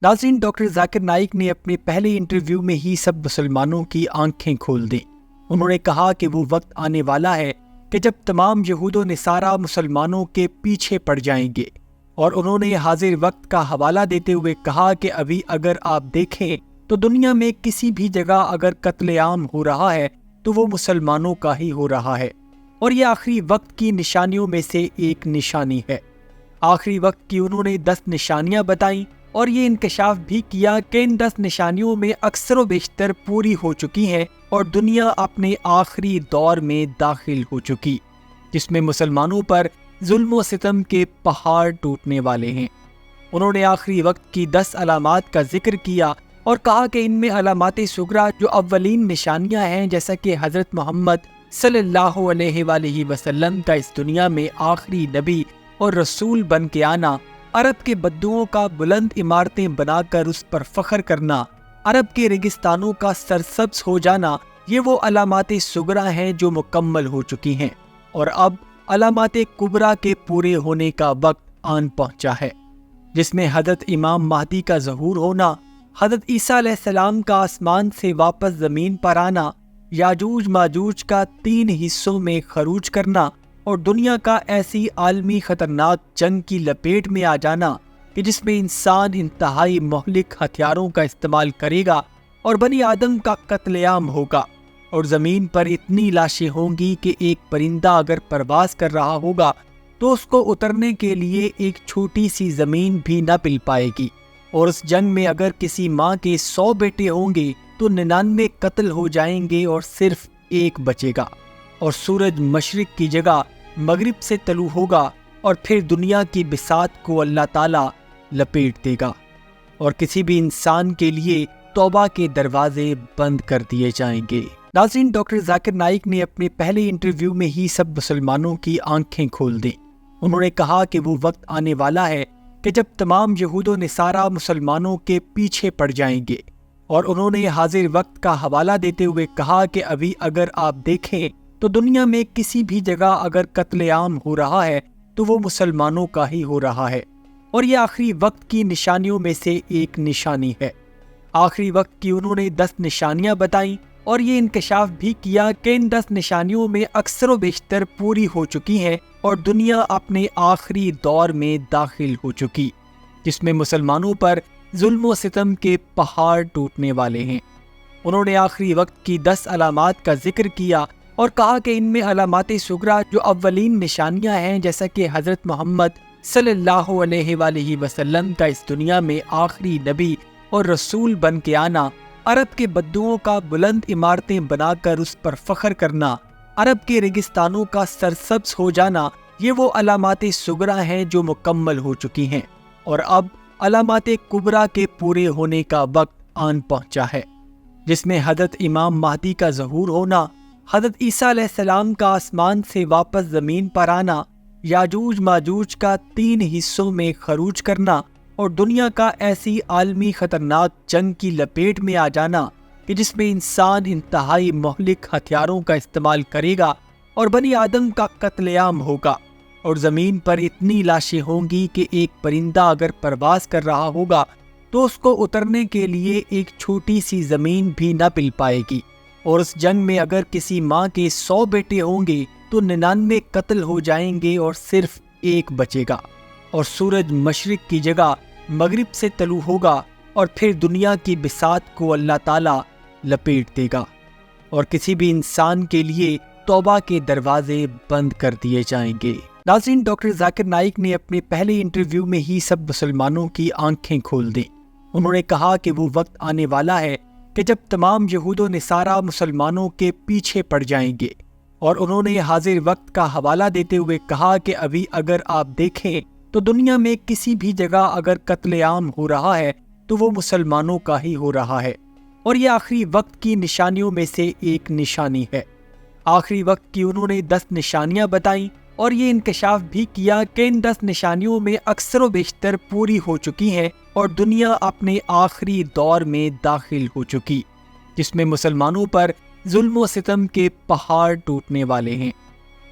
ناظرین، ڈاکٹر ذاکر نائک نے اپنے پہلے انٹرویو میں ہی سب مسلمانوں کی آنکھیں کھول دیں۔ انہوں نے کہا کہ وہ وقت آنے والا ہے کہ جب تمام یہود و نصارہ مسلمانوں کے پیچھے پڑ جائیں گے، اور انہوں نے حاضر وقت کا حوالہ دیتے ہوئے کہا کہ ابھی اگر آپ دیکھیں تو دنیا میں کسی بھی جگہ اگر قتل عام ہو رہا ہے تو وہ مسلمانوں کا ہی ہو رہا ہے، اور یہ آخری وقت کی نشانیوں میں سے ایک نشانی ہے۔ آخری وقت کی انہوں نے 10 نشانیاں بتائیں اور یہ انکشاف بھی کیا کہ ان 10 نشانیوں میں اکثر و بیشتر پوری ہو چکی ہیں اور دنیا اپنے آخری دور میں داخل ہو چکی، جس میں مسلمانوں پر ظلم و ستم کے پہاڑ ٹوٹنے والے ہیں۔ انہوں نے آخری وقت کی 10 علامات کا ذکر کیا اور کہا کہ ان میں علامات صغریٰ جو اولین نشانیاں ہیں، جیسا کہ حضرت محمد صلی اللہ علیہ وآلہ وسلم کا اس دنیا میں آخری نبی اور رسول بن کے آنا، عرب کے بدوؤں کا بلند عمارتیں بنا کر اس پر فخر کرنا، عرب کے ریگستانوں کا سرسبز ہو جانا، یہ وہ علامات صغریٰ ہیں جو مکمل ہو چکی ہیں، اور اب علامات کبریٰ کے پورے ہونے کا وقت آن پہنچا ہے، جس میں حضرت امام مہدی کا ظہور ہونا، حضرت عیسیٰ علیہ السلام کا آسمان سے واپس زمین پر آنا، یاجوج ماجوج کا 3 حصوں میں خروج کرنا، اور دنیا کا ایسی عالمی خطرناک جنگ کی لپیٹ میں آ جانا کہ جس میں انسان انتہائی مہلک ہتھیاروں کا استعمال کرے گا اور بنی آدم کا قتل عام ہوگا، اور زمین پر اتنی لاشیں ہوں گی کہ ایک پرندہ اگر پرواز کر رہا ہوگا تو اس کو اترنے کے لیے ایک چھوٹی سی زمین بھی نہ مل پائے گی، اور اس جنگ میں اگر کسی ماں کے 100 بیٹے ہوں گے تو 99 قتل ہو جائیں گے اور صرف ایک بچے گا، اور سورج مشرق کی جگہ مغرب سے طلوع ہوگا، اور پھر دنیا کی بساط کو اللہ تعالیٰ لپیٹ دے گا، اور کسی بھی انسان کے لیے توبہ کے دروازے بند کر دیے جائیں گے۔ ناظرین، ڈاکٹر ذاکر نائک نے اپنے پہلے انٹرویو میں ہی سب مسلمانوں کی آنکھیں کھول دیں۔ انہوں نے کہا کہ وہ وقت آنے والا ہے کہ جب تمام یہود و نصارہ مسلمانوں کے پیچھے پڑ جائیں گے، اور انہوں نے حاضر وقت کا حوالہ دیتے ہوئے کہا کہ ابھی اگر آپ دیکھیں تو دنیا میں کسی بھی جگہ اگر قتل عام ہو رہا ہے تو وہ مسلمانوں کا ہی ہو رہا ہے، اور یہ آخری وقت کی نشانیوں میں سے ایک نشانی ہے۔ آخری وقت کی انہوں نے 10 نشانیاں بتائیں اور یہ انکشاف بھی کیا کہ ان 10 نشانیوں میں اکثر و بیشتر پوری ہو چکی ہیں اور دنیا اپنے آخری دور میں داخل ہو چکی، جس میں مسلمانوں پر ظلم و ستم کے پہاڑ ٹوٹنے والے ہیں۔ انہوں نے آخری وقت کی 10 علامات کا ذکر کیا اور کہا کہ ان میں علامات صغریٰ جو اولین نشانیاں ہیں، جیسا کہ حضرت محمد صلی اللہ علیہ وآلہ وسلم کا اس دنیا میں آخری نبی اور رسول بن کے آنا، عرب کے بدوؤں کا بلند عمارتیں بنا کر اس پر فخر کرنا، عرب کے ریگستانوں کا سرسبز ہو جانا، یہ وہ علامات صغریٰ ہیں جو مکمل ہو چکی ہیں، اور اب علامات کبریٰ کے پورے ہونے کا وقت آن پہنچا ہے، جس میں حضرت امام مہدی کا ظہور ہونا، حضرت عیسیٰ علیہ السلام کا آسمان سے واپس زمین پر آنا، یاجوج ماجوج کا 3 حصوں میں خروج کرنا، اور دنیا کا ایسی عالمی خطرناک جنگ کی لپیٹ میں آ جانا کہ جس میں انسان انتہائی مہلک ہتھیاروں کا استعمال کرے گا اور بنی آدم کا قتل عام ہوگا، اور زمین پر اتنی لاشیں ہوں گی کہ ایک پرندہ اگر پرواز کر رہا ہوگا تو اس کو اترنے کے لیے ایک چھوٹی سی زمین بھی نہ مل پائے گی، اور اس جنگ میں اگر کسی ماں کے 100 بیٹے ہوں گے تو 99 قتل ہو جائیں گے اور صرف ایک بچے گا، اور سورج مشرق کی جگہ مغرب سے طلوع ہوگا، اور پھر دنیا کی بساط کو اللہ تعالیٰ لپیٹ دے گا، اور کسی بھی انسان کے لیے توبہ کے دروازے بند کر دیے جائیں گے۔ ناظرین، ڈاکٹر ذاکر نائک نے اپنے پہلے انٹرویو میں ہی سب مسلمانوں کی آنکھیں کھول دیں۔ انہوں نے کہا کہ وہ وقت آنے والا ہے کہ جب تمام یہود و نصارہ مسلمانوں کے پیچھے پڑ جائیں گے، اور انہوں نے حاضر وقت کا حوالہ دیتے ہوئے کہا کہ ابھی اگر آپ دیکھیں تو دنیا میں کسی بھی جگہ اگر قتل عام ہو رہا ہے تو وہ مسلمانوں کا ہی ہو رہا ہے، اور یہ آخری وقت کی نشانیوں میں سے ایک نشانی ہے۔ آخری وقت کی انہوں نے 10 نشانیاں بتائیں اور یہ انکشاف بھی کیا کہ ان 10 نشانیوں میں اکثر و بیشتر پوری ہو چکی ہیں اور دنیا اپنے آخری دور میں داخل ہو چکی، جس میں مسلمانوں پر ظلم و ستم کے پہاڑ ٹوٹنے والے ہیں۔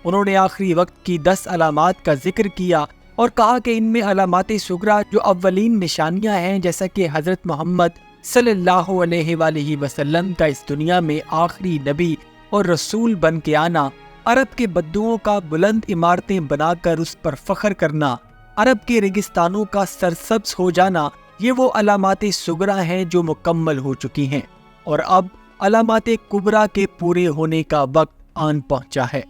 انہوں نے آخری وقت کی 10 علامات کا ذکر کیا اور کہا کہ ان میں علامات صغریٰ جو اولین نشانیاں ہیں، جیسا کہ حضرت محمد صلی اللہ علیہ وآلہ وسلم کا اس دنیا میں آخری نبی اور رسول بن کے آنا، عرب کے بدوؤں کا بلند عمارتیں بنا کر اس پر فخر کرنا، عرب کے ریگستانوں کا سرسبز ہو جانا، یہ وہ علامات صغریٰ ہیں جو مکمل ہو چکی ہیں، اور اب علامات کبریٰ کے پورے ہونے کا وقت آن پہنچا ہے،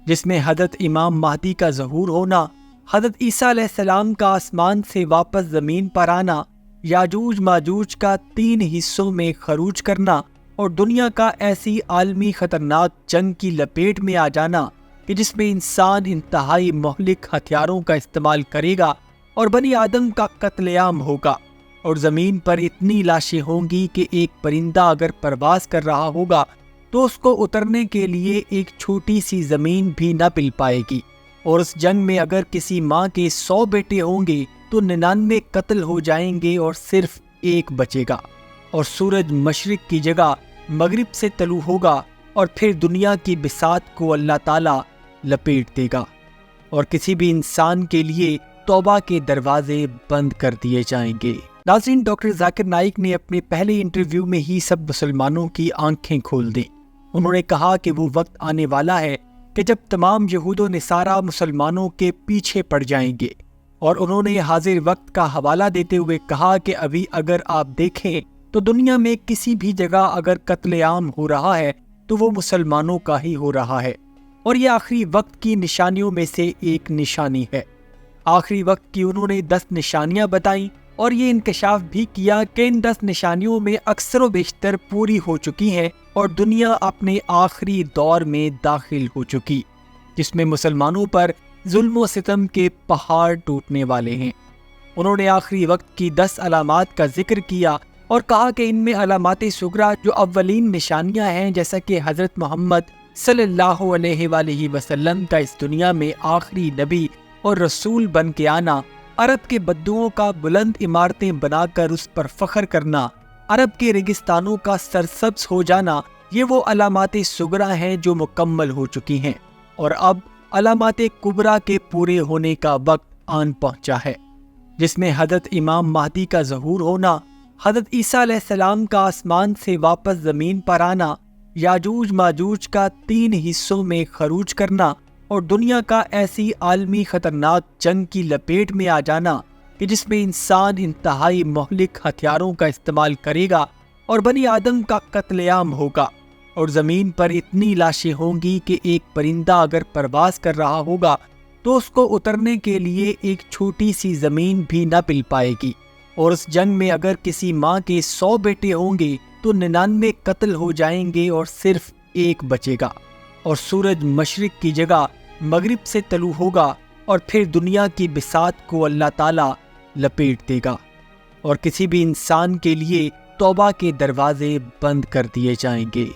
جس میں حضرت امام مہدی کا ظہور ہونا، حضرت عیسیٰ علیہ السلام کا آسمان سے واپس زمین پر آنا، یاجوج ماجوج کا 3 حصوں میں خروج کرنا، اور دنیا کا ایسی عالمی خطرناک جنگ کی لپیٹ میں آ جانا کہ جس میں انسان انتہائی مہلک ہتھیاروں کا استعمال کرے گا اور بنی آدم کا قتل عام ہوگا، اور زمین پر اتنی لاشیں ہوں گی کہ ایک پرندہ اگر پرواز کر رہا ہوگا تو اس کو اترنے کے لیے ایک چھوٹی سی زمین بھی نہ مل پائے گی، اور اس جنگ میں اگر کسی ماں کے 100 بیٹے ہوں گے تو 99 قتل ہو جائیں گے اور صرف ایک بچے گا، اور سورج مشرق کی جگہ مغرب سے طلوع ہوگا، اور پھر دنیا کی بساط کو اللہ تعالیٰ لپیٹ دے گا، اور کسی بھی انسان کے لیے توبہ کے دروازے بند کر دیے جائیں گے۔ ناظرین، ڈاکٹر ذاکر نائک نے اپنے پہلے انٹرویو میں ہی سب مسلمانوں کی آنکھیں کھول دیں۔ انہوں نے کہا کہ وہ وقت آنے والا ہے کہ جب تمام یہود و نصارہ مسلمانوں کے پیچھے پڑ جائیں گے، اور انہوں نے حاضر وقت کا حوالہ دیتے ہوئے کہا کہ ابھی اگر آپ دیکھیں تو دنیا میں کسی بھی جگہ اگر قتل عام ہو رہا ہے تو وہ مسلمانوں کا ہی ہو رہا ہے، اور یہ آخری وقت کی نشانیوں میں سے ایک نشانی ہے۔ آخری وقت کی انہوں نے 10 نشانیاں بتائیں، اور یہ انکشاف بھی کیا کہ ان 10 نشانیوں میں اکثر و بیشتر پوری ہو چکی ہیں، اور دنیا اپنے آخری دور میں داخل ہو چکی، جس میں مسلمانوں پر ظلم و ستم کے پہاڑ ٹوٹنے والے ہیں۔ انہوں نے آخری وقت کی 10 علامات کا ذکر کیا اور کہا کہ ان میں علامات صغریٰ جو اولین نشانیاں ہیں، جیسا کہ حضرت محمد صلی اللہ علیہ وآلہ وسلم کا اس دنیا میں آخری نبی اور رسول بن کے آنا، عرب کے بدوؤں کا بلند عمارتیں بنا کر اس پر فخر کرنا، عرب کے ریگستانوں کا سرسبز ہو جانا، یہ وہ علامات صغریٰ ہیں جو مکمل ہو چکی ہیں، اور اب علامات کبریٰ کے پورے ہونے کا وقت آن پہنچا ہے، جس میں حضرت امام مہدی کا ظہور ہونا، حضرت عیسیٰ علیہ السلام کا آسمان سے واپس زمین پر آنا، یاجوج ماجوج کا 3 حصوں میں خروج کرنا، اور دنیا کا ایسی عالمی خطرناک جنگ کی لپیٹ میں آ جانا کہ جس میں انسان انتہائی مہلک ہتھیاروں کا استعمال کرے گا اور بنی آدم کا قتل عام ہوگا، اور زمین پر اتنی لاشیں ہوں گی کہ ایک پرندہ اگر پرواز کر رہا ہوگا تو اس کو اترنے کے لیے ایک چھوٹی سی زمین بھی نہ مل پائے گی، اور اس جنگ میں اگر کسی ماں کے 100 بیٹے ہوں گے تو 99 قتل ہو جائیں گے اور صرف ایک بچے گا، اور سورج مشرق کی جگہ مغرب سے طلوع ہوگا، اور پھر دنیا کی بساط کو اللہ تعالیٰ لپیٹ دے گا، اور کسی بھی انسان کے لیے توبہ کے دروازے بند کر دیے جائیں گے۔